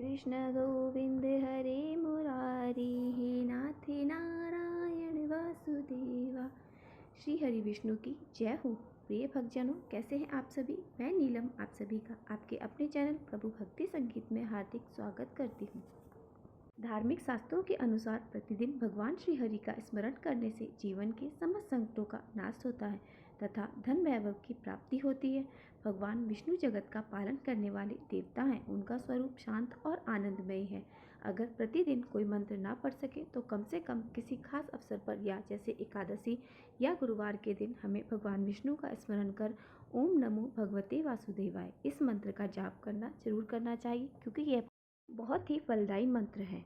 कृष्ण गोविंद हरे मुरारी, हे नाथ नारायण वासुदेवा। श्री हरि विष्णु की जय हो। प्रिय भक्तजनों, कैसे हैं आप सभी। मैं नीलम आप सभी का आपके अपने चैनल प्रभु भक्ति संगीत में हार्दिक स्वागत करती हूँ। धार्मिक शास्त्रों के अनुसार प्रतिदिन भगवान श्री हरि का स्मरण करने से जीवन के समस्त संकटों का नाश होता है तथा धन वैभव की प्राप्ति होती है। भगवान विष्णु जगत का पालन करने वाले देवता हैं। उनका स्वरूप शांत और आनंदमय है। अगर प्रतिदिन कोई मंत्र ना पढ़ सके तो कम से कम किसी खास अवसर पर या जैसे एकादशी या गुरुवार के दिन हमें भगवान विष्णु का स्मरण कर ओम नमो भगवते वासुदेवाय इस मंत्र का जाप करना जरूर करना चाहिए, क्योंकि यह बहुत ही फलदायी मंत्र है।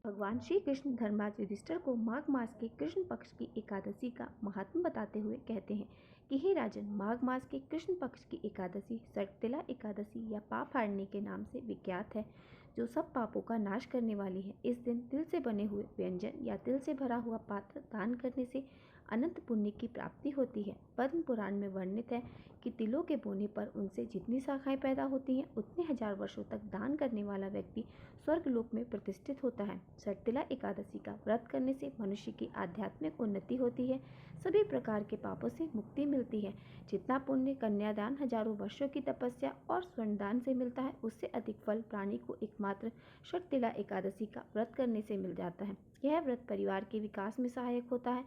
भगवान श्री कृष्ण धर्मराज युधिष्ठिर को माघ मास के कृष्ण पक्ष की एकादशी का महात्म बताते हुए कहते हैं कि हे राजन, माघ मास के कृष्ण पक्ष की एकादशी सटतिला एकादशी या पाप हारने के नाम से विख्यात है, जो सब पापों का नाश करने वाली है। इस दिन तिल से बने हुए व्यंजन या तिल से भरा हुआ पात्र दान करने से अनंत पुण्य की प्राप्ति होती है। पद्म पुराण में वर्णित है कि तिलों के बोने पर उनसे जितनी शाखाएं पैदा होती हैं, उतने हजार वर्षों तक दान करने वाला व्यक्ति स्वर्गलोक में प्रतिष्ठित होता है। सटतिला एकादशी का व्रत करने से मनुष्य की आध्यात्मिक उन्नति होती है, सभी प्रकार के पापों से मुक्ति मिलती है। जितना पुण्य कन्यादान, हजारों वर्षों की तपस्या और स्वर्णदान से मिलता है, उससे अधिक फल प्राणी को एकमात्र सटतिला एकादशी का व्रत करने से मिल जाता है। यह व्रत परिवार के विकास में सहायक होता है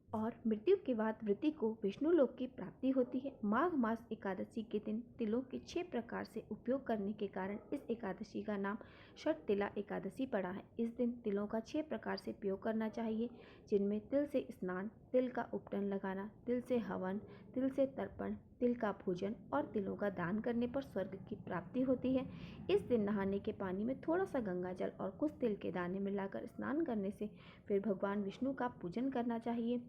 और मृत्यु के बाद वृत्ति को विष्णु लोक की प्राप्ति होती है। माघ मास एकादशी के दिन तिलों के 6 प्रकार से उपयोग करने के कारण इस एकादशी का नाम सटतिला एकादशी पड़ा है। इस दिन तिलों का 6 प्रकार से उपयोग करना चाहिए, जिनमें तिल से स्नान, तिल का उपटन लगाना, तिल से हवन, तिल से तर्पण, तिल का भोजन और तिलों का दान करने पर स्वर्ग की प्राप्ति होती है। इस दिन नहाने के पानी में थोड़ा सा गंगा जल और कुछ तिल के दाने मिलाकर स्नान करने से फिर भगवान विष्णु का पूजन करना चाहिए।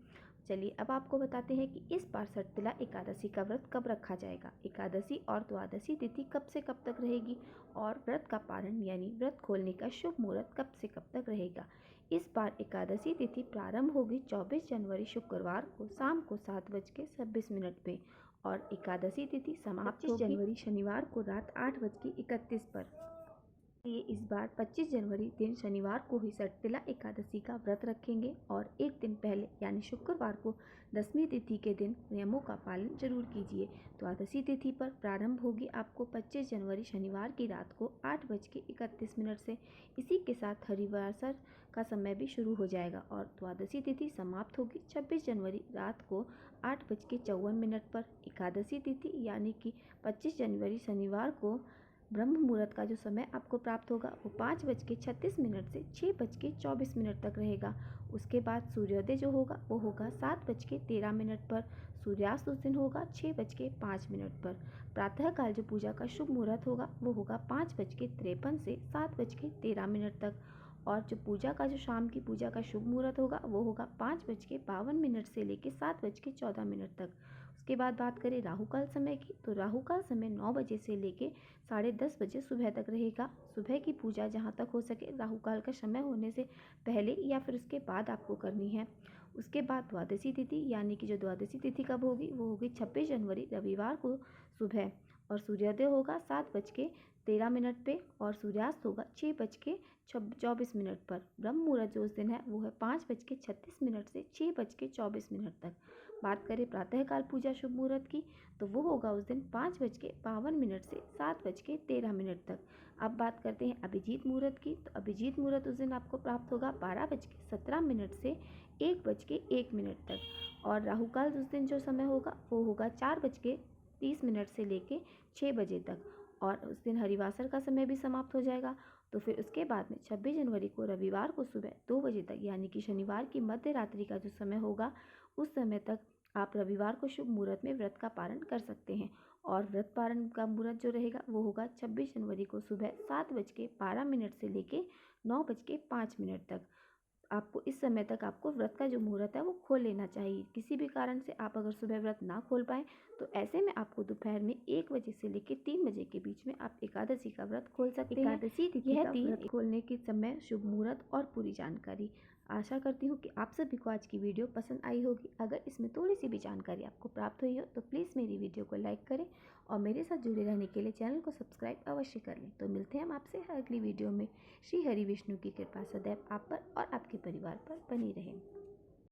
चलिए अब आपको बताते हैं कि इस बार सटतिला एकादशी का व्रत कब रखा जाएगा, एकादशी और द्वादशी तिथि कब से कब तक रहेगी और व्रत का पारण यानी व्रत खोलने का शुभ मुहूर्त कब से कब तक रहेगा। इस बार एकादशी तिथि प्रारंभ होगी 24 जनवरी शुक्रवार को शाम को 7:26 पे और एकादशी तिथि समाप्त होगी 25 जनवरी शनिवार को रात 8:31 पर। ये इस बार 25 जनवरी दिन शनिवार को ही सटतिला एकादशी का व्रत रखेंगे और एक दिन पहले यानी शुक्रवार को 10वीं तिथि के दिन नियमों का पालन जरूर कीजिए। द्वादशी तिथि पर प्रारंभ होगी आपको 25 जनवरी शनिवार की रात को 8:31 से। इसी के साथ हरिवासर का समय भी शुरू हो जाएगा और द्वादशी तिथि समाप्त होगी 26 जनवरी रात को 8:54 पर। एकादशी तिथि यानी कि 25 जनवरी शनिवार को ब्रह्म मुहूर्त का जो समय आपको प्राप्त होगा वो 5:36 से 6:24 तक रहेगा। उसके बाद सूर्योदय जो होगा वो होगा 7:13 पर। सूर्यास्त उस दिन होगा 6:05 पर। प्रातःकाल जो पूजा का शुभ मुहूर्त होगा वो होगा 5:53 से 7:13 तक और जो पूजा का जो शाम की पूजा का शुभ मुहूर्त होगा वो होगा 5:52 से लेकर 7:14 तक। उसके बाद बात करें राहु काल समय की, तो राहु काल समय 9 बजे से लेके 10:30 बजे सुबह तक रहेगा। सुबह की पूजा जहाँ तक हो सके राहु काल का समय होने से पहले या फिर उसके बाद आपको करनी है। उसके बाद द्वादशी तिथि यानी कि जो द्वादशी तिथि कब होगी वो होगी 26 जनवरी रविवार को सुबह और सूर्योदय होगा 7:13 पे और सूर्यास्त होगा 6:24 पर। ब्रह्म मुहूर्त जो उस दिन है वो है 5:36 से 6:24 तक। बात करें प्रातःकाल पूजा शुभ मुहूर्त की, तो वो होगा उस दिन 5:52 से 7:13 तक। अब बात करते हैं अभिजीत मुहूर्त की, तो अभिजीत मुहूर्त उस दिन आपको प्राप्त होगा 12:17 से 1:01 तक और राहु काल उस दिन जो समय होगा वो होगा 4:30 से लेके 6 बजे तक और उस दिन हरिवासर का समय भी समाप्त हो जाएगा। तो फिर उसके बाद में 26 जनवरी को रविवार को सुबह 2 बजे तक यानी कि शनिवार की मध्य रात्रि का जो समय होगा उस समय तक आप रविवार को शुभ मुहूर्त में व्रत का पारण कर सकते हैं और व्रत पारण का मुहूर्त जो रहेगा वो होगा 26 जनवरी को सुबह 7:12 से लेके 9:05 तक। आपको इस समय तक आपको व्रत का जो मुहूर्त है वो खोल लेना चाहिए। किसी भी कारण से आप अगर सुबह व्रत ना खोल पाएँ तो ऐसे में आपको दोपहर में 1 बजे से लेकर 3 बजे के बीच में आप एकादशी का व्रत खोल सकते हैं। एकादशी तिथि का व्रत खोलने के समय, शुभ मुहूर्त और पूरी जानकारी आशा करती हूँ कि आप सभी को आज की वीडियो पसंद आई होगी। अगर इसमें थोड़ी सी भी जानकारी आपको प्राप्त हुई हो तो प्लीज़ मेरी वीडियो को लाइक करें और मेरे साथ जुड़े रहने के लिए चैनल को सब्सक्राइब अवश्य कर लें। तो मिलते हैं हम आपसे अगली वीडियो में। श्री हरि विष्णु की कृपा सदैव आप पर और आपके परिवार पर बनी रहे।